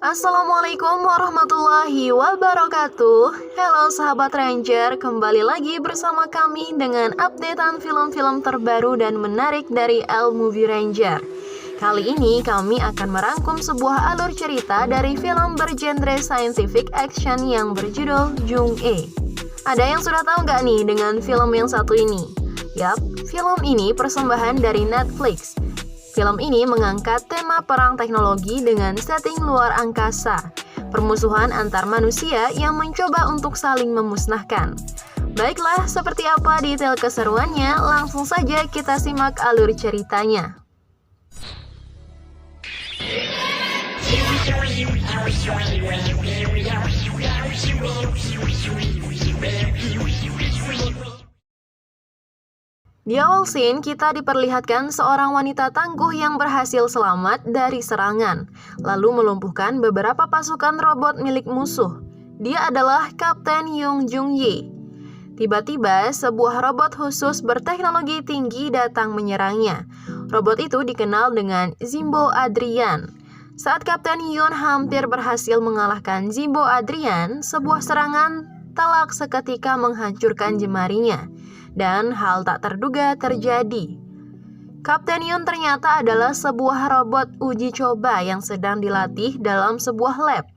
Assalamualaikum warahmatullahi wabarakatuh. Halo sahabat Ranger, kembali lagi bersama kami dengan updatean film-film terbaru dan menarik dari L Movie Ranger. Kali ini kami akan merangkum sebuah alur cerita dari film bergenre scientific action yang berjudul Jung-E. Ada yang sudah tahu nggak nih dengan film yang satu ini? Yap, film ini persembahan dari Netflix. Film ini mengangkat tema perang teknologi dengan setting luar angkasa, permusuhan antar manusia yang mencoba untuk saling memusnahkan. Baiklah, seperti apa detail keseruannya? Langsung saja kita simak alur ceritanya. Di awal scene, kita diperlihatkan seorang wanita tangguh yang berhasil selamat dari serangan, lalu melumpuhkan beberapa pasukan robot milik musuh. Dia adalah Kapten Young Jung-ye. Tiba-tiba, sebuah robot khusus berteknologi tinggi datang menyerangnya. Robot itu dikenal dengan Zimbo Adrian. Saat Kapten Yoon hampir berhasil mengalahkan Zimbo Adrian, sebuah serangan telak seketika menghancurkan jemarinya. Dan hal tak terduga terjadi. Kapten Yoon ternyata adalah sebuah robot uji coba yang sedang dilatih dalam sebuah lab.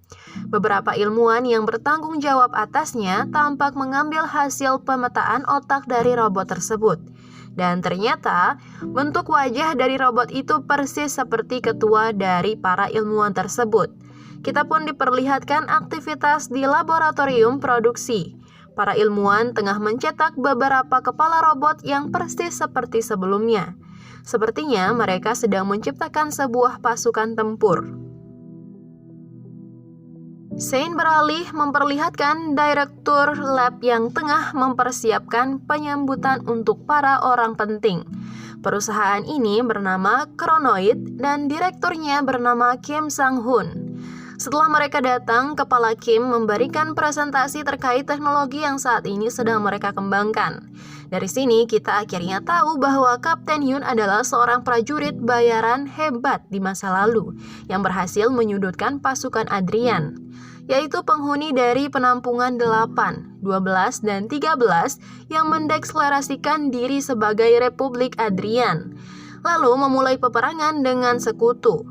Beberapa ilmuwan yang bertanggung jawab atasnya tampak mengambil hasil pemetaan otak dari robot tersebut. Dan ternyata bentuk wajah dari robot itu persis seperti ketua dari para ilmuwan tersebut. Kita pun diperlihatkan aktivitas di laboratorium produksi. Para ilmuwan tengah mencetak beberapa kepala robot yang persis seperti sebelumnya. Sepertinya mereka sedang menciptakan sebuah pasukan tempur. Scene beralih memperlihatkan direktur lab yang tengah mempersiapkan penyambutan untuk para orang penting. Perusahaan ini bernama Kronoid dan direkturnya bernama Kim Sang-hun. Setelah mereka datang, Kepala Kim memberikan presentasi terkait teknologi yang saat ini sedang mereka kembangkan. Dari sini kita akhirnya tahu bahwa Kapten Yoon adalah seorang prajurit bayaran hebat di masa lalu yang berhasil menyudutkan pasukan Adrian, yaitu penghuni dari penampungan 8, 12, dan 13 yang mendeklarasikan diri sebagai Republik Adrian, lalu memulai peperangan dengan sekutu.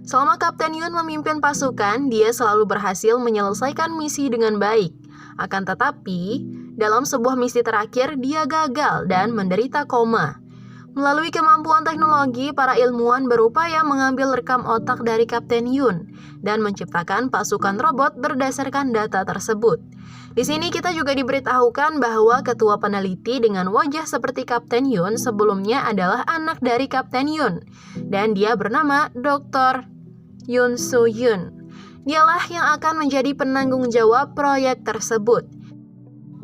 Selama Kapten Yoon memimpin pasukan, dia selalu berhasil menyelesaikan misi dengan baik. Akan tetapi, dalam sebuah misi terakhir, dia gagal dan menderita koma. Melalui kemampuan teknologi, para ilmuwan berupaya mengambil rekam otak dari Kapten Yoon dan menciptakan pasukan robot berdasarkan data tersebut. Di sini kita juga diberitahukan bahwa ketua peneliti dengan wajah seperti Kapten Yoon sebelumnya adalah anak dari Kapten Yoon, dan dia bernama Dr. Yoon Soo-yoon. Dialah yang akan menjadi penanggung jawab proyek tersebut.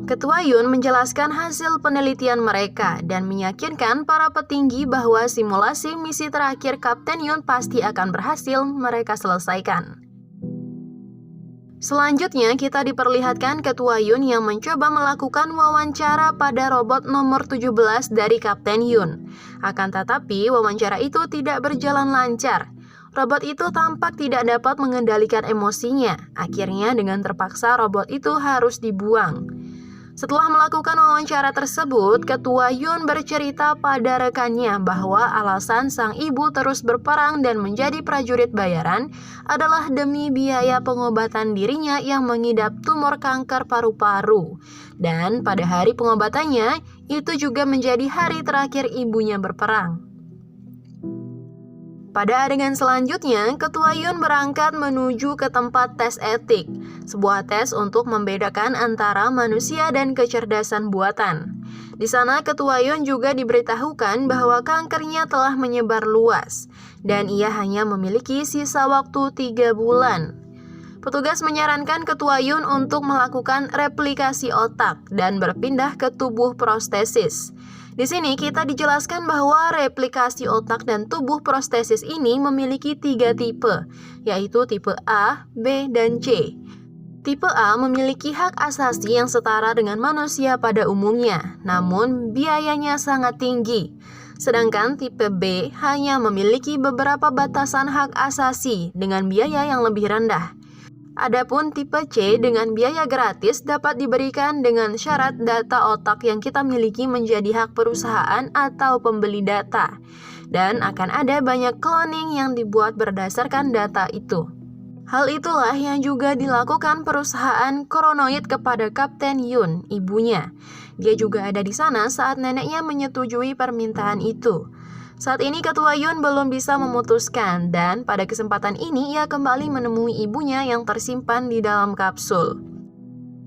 Ketua Yoon menjelaskan hasil penelitian mereka dan meyakinkan para petinggi bahwa simulasi misi terakhir Kapten Yoon pasti akan berhasil mereka selesaikan. Selanjutnya kita diperlihatkan Ketua Yoon yang mencoba melakukan wawancara pada robot nomor 17 dari Kapten Yoon. Akan tetapi wawancara itu tidak berjalan lancar. Robot itu tampak tidak dapat mengendalikan emosinya. Akhirnya dengan terpaksa robot itu harus dibuang. Setelah melakukan wawancara tersebut, Ketua Yoon bercerita pada rekannya bahwa alasan sang ibu terus berperang dan menjadi prajurit bayaran adalah demi biaya pengobatan dirinya yang mengidap tumor kanker paru-paru. Dan pada hari pengobatannya, itu juga menjadi hari terakhir ibunya berperang. Pada adegan selanjutnya, Ketua Yoon berangkat menuju ke tempat tes etik, sebuah tes untuk membedakan antara manusia dan kecerdasan buatan. Di sana, Ketua Yoon juga diberitahukan bahwa kankernya telah menyebar luas, dan ia hanya memiliki sisa waktu 3 bulan. Petugas menyarankan Ketua Yoon untuk melakukan replikasi otak dan berpindah ke tubuh prostesis. Di sini kita dijelaskan bahwa replikasi otak dan tubuh prostesis ini memiliki 3 tipe, yaitu tipe A, B, dan C. Tipe A memiliki hak asasi yang setara dengan manusia pada umumnya, namun biayanya sangat tinggi. Sedangkan tipe B hanya memiliki beberapa batasan hak asasi dengan biaya yang lebih rendah. Adapun tipe C dengan biaya gratis dapat diberikan dengan syarat data otak yang kita miliki menjadi hak perusahaan atau pembeli data. Dan akan ada banyak cloning yang dibuat berdasarkan data itu. Hal itulah yang juga dilakukan perusahaan Kronoid kepada Kapten Yun, ibunya. Dia juga ada di sana saat neneknya menyetujui permintaan itu. Saat ini Ketua Yun belum bisa memutuskan dan pada kesempatan ini ia kembali menemui ibunya yang tersimpan di dalam kapsul.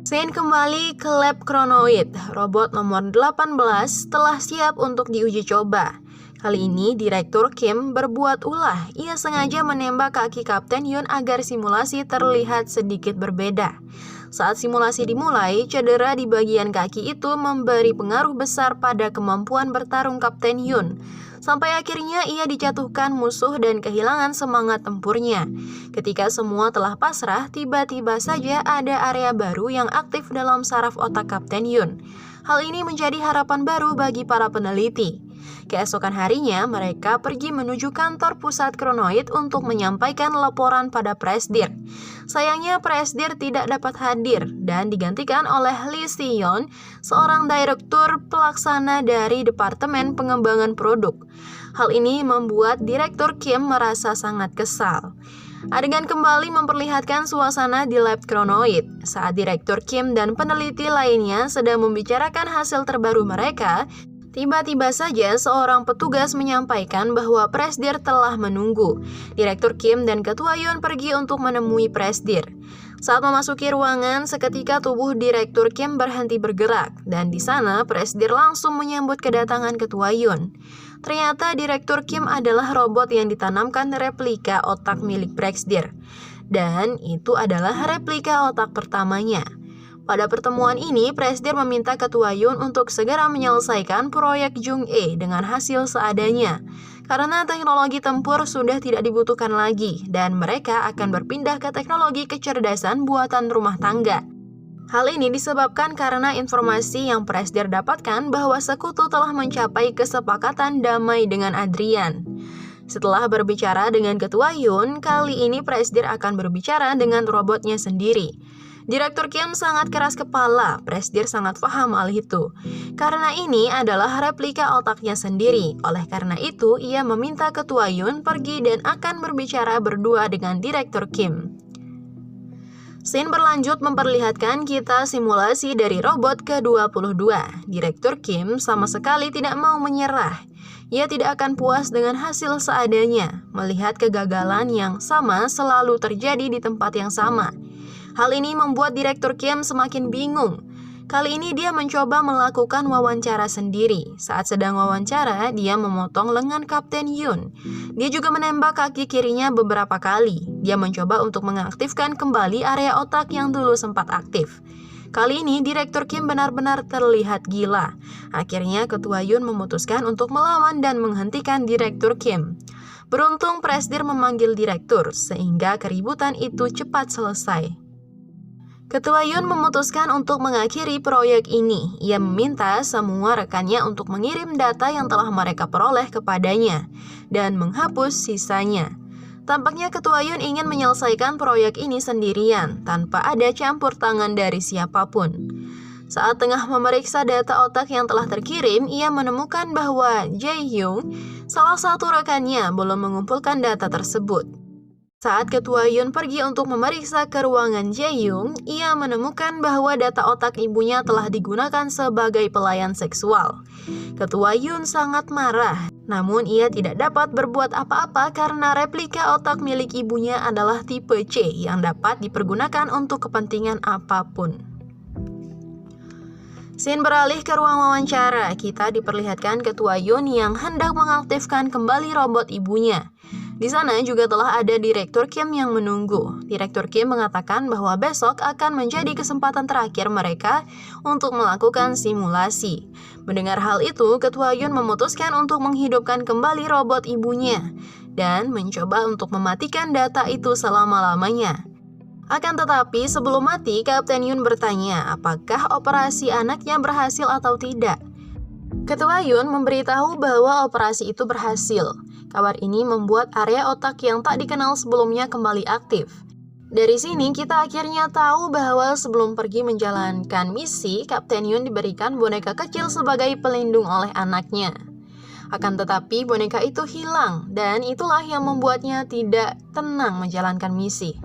Scene kembali ke lab Kronoid. Robot nomor 18 telah siap untuk diuji coba. Kali ini Direktur Kim berbuat ulah. Ia sengaja menembak kaki Kapten Yun agar simulasi terlihat sedikit berbeda. Saat simulasi dimulai, cedera di bagian kaki itu memberi pengaruh besar pada kemampuan bertarung Kapten Yun. Sampai akhirnya ia dijatuhkan musuh dan kehilangan semangat tempurnya. Ketika semua telah pasrah, tiba-tiba saja ada area baru yang aktif dalam saraf otak Kapten Yun. Hal ini menjadi harapan baru bagi para peneliti. Keesokan harinya, mereka pergi menuju kantor pusat Kronoid untuk menyampaikan laporan pada Presdir. Sayangnya Presdir tidak dapat hadir dan digantikan oleh Lee Si-yeon, seorang direktur pelaksana dari Departemen Pengembangan Produk. Hal ini membuat Direktur Kim merasa sangat kesal. Adegan kembali memperlihatkan suasana di lab Kronoid. Saat Direktur Kim dan peneliti lainnya sedang membicarakan hasil terbaru mereka, tiba-tiba saja seorang petugas menyampaikan bahwa Presdir telah menunggu. Direktur Kim dan Ketua Yun pergi untuk menemui Presdir. Saat memasuki ruangan, seketika tubuh Direktur Kim berhenti bergerak, dan di sana Presdir langsung menyambut kedatangan Ketua Yun. Ternyata Direktur Kim adalah robot yang ditanamkan replika otak milik Presdir. Dan itu adalah replika otak pertamanya. Pada pertemuan ini, Presdir meminta Ketua Yun untuk segera menyelesaikan proyek Jung-e dengan hasil seadanya. Karena teknologi tempur sudah tidak dibutuhkan lagi, dan mereka akan berpindah ke teknologi kecerdasan buatan rumah tangga. Hal ini disebabkan karena informasi yang Presdir dapatkan bahwa sekutu telah mencapai kesepakatan damai dengan Adrian. Setelah berbicara dengan Ketua Yun, kali ini Presdir akan berbicara dengan robotnya sendiri. Direktur Kim sangat keras kepala, Presdir sangat paham hal itu. Karena ini adalah replika otaknya sendiri, oleh karena itu ia meminta Ketua Yun pergi dan akan berbicara berdua dengan Direktur Kim. Scene berlanjut memperlihatkan kita simulasi dari robot ke-22. Direktur Kim sama sekali tidak mau menyerah. Ia tidak akan puas dengan hasil seadanya, melihat kegagalan yang sama selalu terjadi di tempat yang sama. Hal ini membuat Direktur Kim semakin bingung. Kali ini dia mencoba melakukan wawancara sendiri. Saat sedang wawancara, dia memotong lengan Kapten Yun. Dia juga menembak kaki kirinya beberapa kali. Dia mencoba untuk mengaktifkan kembali area otak yang dulu sempat aktif. Kali ini Direktur Kim benar-benar terlihat gila. Akhirnya Ketua Yun memutuskan untuk melawan dan menghentikan Direktur Kim. Beruntung Presdir memanggil direktur, sehingga keributan itu cepat selesai. Ketua Yun memutuskan untuk mengakhiri proyek ini. Ia meminta semua rekannya untuk mengirim data yang telah mereka peroleh kepadanya dan menghapus sisanya. Tampaknya Ketua Yun ingin menyelesaikan proyek ini sendirian tanpa ada campur tangan dari siapapun. Saat tengah memeriksa data otak yang telah terkirim, ia menemukan bahwa Jae-hyung, salah satu rekannya, belum mengumpulkan data tersebut. Saat Ketua Yun pergi untuk memeriksa ke ruangan Jae-hyung, ia menemukan bahwa data otak ibunya telah digunakan sebagai pelayan seksual. Ketua Yun sangat marah, namun ia tidak dapat berbuat apa-apa karena replika otak milik ibunya adalah tipe C yang dapat dipergunakan untuk kepentingan apapun. Scene beralih ke ruang wawancara. Kita diperlihatkan Ketua Yun yang hendak mengaktifkan kembali robot ibunya. Di sana juga telah ada Direktur Kim yang menunggu. Direktur Kim mengatakan bahwa besok akan menjadi kesempatan terakhir mereka untuk melakukan simulasi. Mendengar hal itu, Ketua Yun memutuskan untuk menghidupkan kembali robot ibunya dan mencoba untuk mematikan data itu selama-lamanya. Akan tetapi sebelum mati, Kapten Yun bertanya apakah operasi anaknya berhasil atau tidak. Ketua Yun memberitahu bahwa operasi itu berhasil. Kabar ini membuat area otak yang tak dikenal sebelumnya kembali aktif. Dari sini kita akhirnya tahu bahwa sebelum pergi menjalankan misi, Kapten Yun diberikan boneka kecil sebagai pelindung oleh anaknya. Akan tetapi boneka itu hilang dan itulah yang membuatnya tidak tenang menjalankan misi.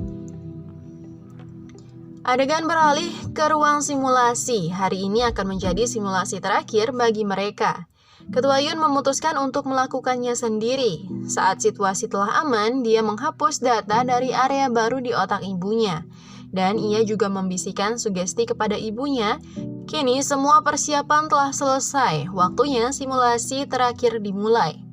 Adegan beralih ke ruang simulasi. Hari ini akan menjadi simulasi terakhir bagi mereka. Ketua Yun memutuskan untuk melakukannya sendiri. Saat situasi telah aman, dia menghapus data dari area baru di otak ibunya. Dan ia juga membisikkan sugesti kepada ibunya, kini semua persiapan telah selesai, waktunya simulasi terakhir dimulai.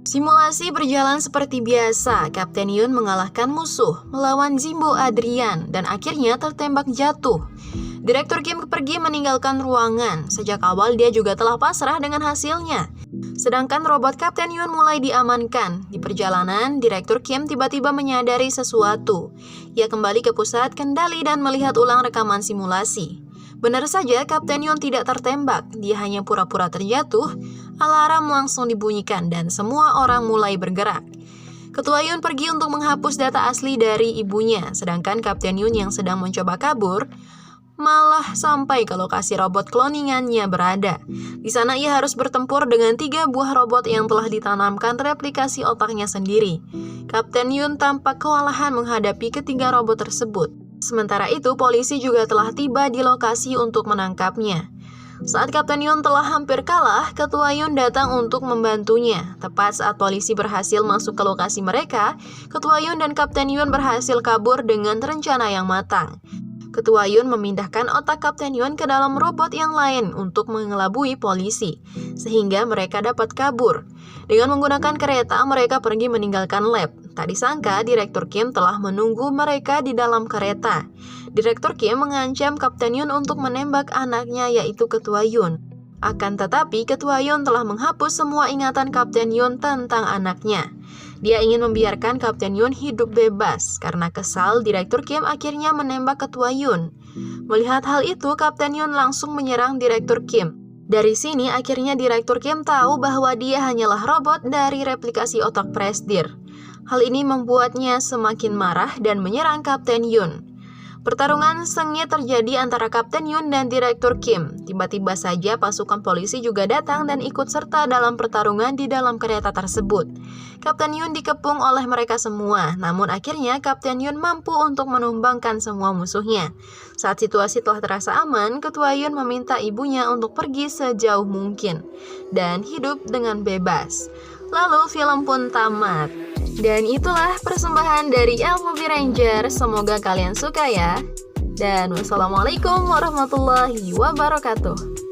Simulasi berjalan seperti biasa, Kapten Yun mengalahkan musuh, melawan Jimbo Adrian, dan akhirnya tertembak jatuh. Direktur Kim pergi meninggalkan ruangan. Sejak awal dia juga telah pasrah dengan hasilnya. Sedangkan robot Kapten Yun mulai diamankan. Di perjalanan, Direktur Kim tiba-tiba menyadari sesuatu. Ia kembali ke pusat kendali dan melihat ulang rekaman simulasi. Benar saja Kapten Yun tidak tertembak, dia hanya pura-pura terjatuh. Alarm langsung dibunyikan dan semua orang mulai bergerak. Ketua Yun pergi untuk menghapus data asli dari ibunya, sedangkan Kapten Yun yang sedang mencoba kabur malah sampai ke lokasi robot cloningannya berada. Di sana ia harus bertempur dengan 3 buah robot yang telah ditanamkan replikasi otaknya sendiri. Kapten Yun tampak kewalahan menghadapi ketiga robot tersebut. Sementara itu, polisi juga telah tiba di lokasi untuk menangkapnya. Saat Kapten Yun telah hampir kalah, Ketua Yun datang untuk membantunya. Tepat saat polisi berhasil masuk ke lokasi mereka, Ketua Yun dan Kapten Yun berhasil kabur dengan rencana yang matang. Ketua Yun memindahkan otak Kapten Yun ke dalam robot yang lain untuk mengelabui polisi, sehingga mereka dapat kabur. Dengan menggunakan kereta, mereka pergi meninggalkan lab. Tak disangka, Direktur Kim telah menunggu mereka di dalam kereta. Direktur Kim mengancam Kapten Yun untuk menembak anaknya, yaitu Ketua Yun. Akan tetapi, Ketua Yun telah menghapus semua ingatan Kapten Yun tentang anaknya. Dia ingin membiarkan Kapten Yun hidup bebas. Karena kesal, Direktur Kim akhirnya menembak Ketua Yun. Melihat hal itu, Kapten Yun langsung menyerang Direktur Kim. Dari sini, akhirnya Direktur Kim tahu bahwa dia hanyalah robot dari replikasi otak Presdir. Hal ini membuatnya semakin marah dan menyerang Kapten Yun. Pertarungan sengit terjadi antara Kapten Yun dan Direktur Kim. Tiba-tiba saja pasukan polisi juga datang dan ikut serta dalam pertarungan di dalam kereta tersebut. Kapten Yun dikepung oleh mereka semua, namun akhirnya Kapten Yun mampu untuk menumbangkan semua musuhnya. Saat situasi telah terasa aman, Ketua Yun meminta ibunya untuk pergi sejauh mungkin dan hidup dengan bebas. Lalu film pun tamat. Dan itulah persembahan dari Elmovie Ranger. Semoga kalian suka ya. Dan wassalamualaikum warahmatullahi wabarakatuh.